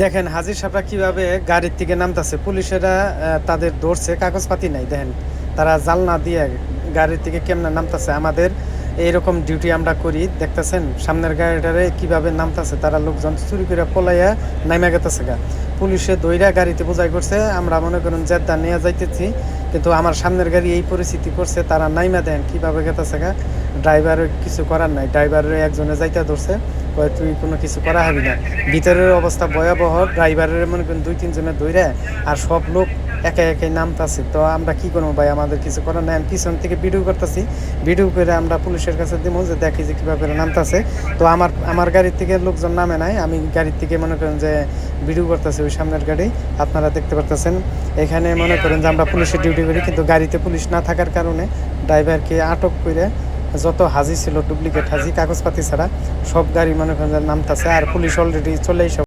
দেখেন হাজির সাহেবরা কিভাবে গাড়ির থেকে নামতেছে, পুলিশেরা তাদের ধরছে, কাগজপাতি নাই। দেখেন তারা জালনা দিয়ে গাড়ির থেকে কেমনে নামতেছে। আমাদের এইরকম ডিউটি আমরা করি, দেখতেছেন সামনের গাড়িটারে কিভাবে নামতেছে। তারা লোকজন চুরি করে পলাইয়া নাইমা গেতেছে গা। পুলিশে দইরা গাড়িতে বোঝাই করছে, আমরা মনে করেন জেদ্দা নিয়ে যাইতেছি, কিন্তু আমার সামনের গাড়ি এই পরিস্থিতি করছে, তারা নাইমা দেন কিভাবে গেতেছে গা। ড্রাইভারের কিছু করার নাই, ড্রাইভারের একজনে যাইতে ধরছে, কয় তুই কোনো কিছু করা হবি না। ভিতরের অবস্থা ভয়াবহ, ড্রাইভারের মনে করেন 2-3 জনের দইরা, আর সব লোক একে একে নামতাছে। তো আমরা কি করবো ভাই, আমাদের কিছু করার নাই। আমি পিছন থেকে ভিডিও করতেছি, ভিডিও করে আমরা পুলিশের কাছে দিব যে দেখি যে কীভাবে নামতাছে। তো আমার গাড়ির থেকে লোকজন নামে নাই, আমি গাড়ির থেকে মনে করেন যে ভিডিও করতেছি ওই সামনের গাড়ি, আপনারা দেখতে পারতেছেন। এখানে মনে করেন যে আমরা পুলিশের ডিউটি করি, কিন্তু গাড়িতে পুলিশ না থাকার কারণে ড্রাইভারকে আটক করে যত হাজি ছিল ডুপ্লিকেট হাজি কাগজপাতি ছাড়া সব গাড়ি মনে করেন নামতাছে, আর পুলিশ অলরেডি চলে এসে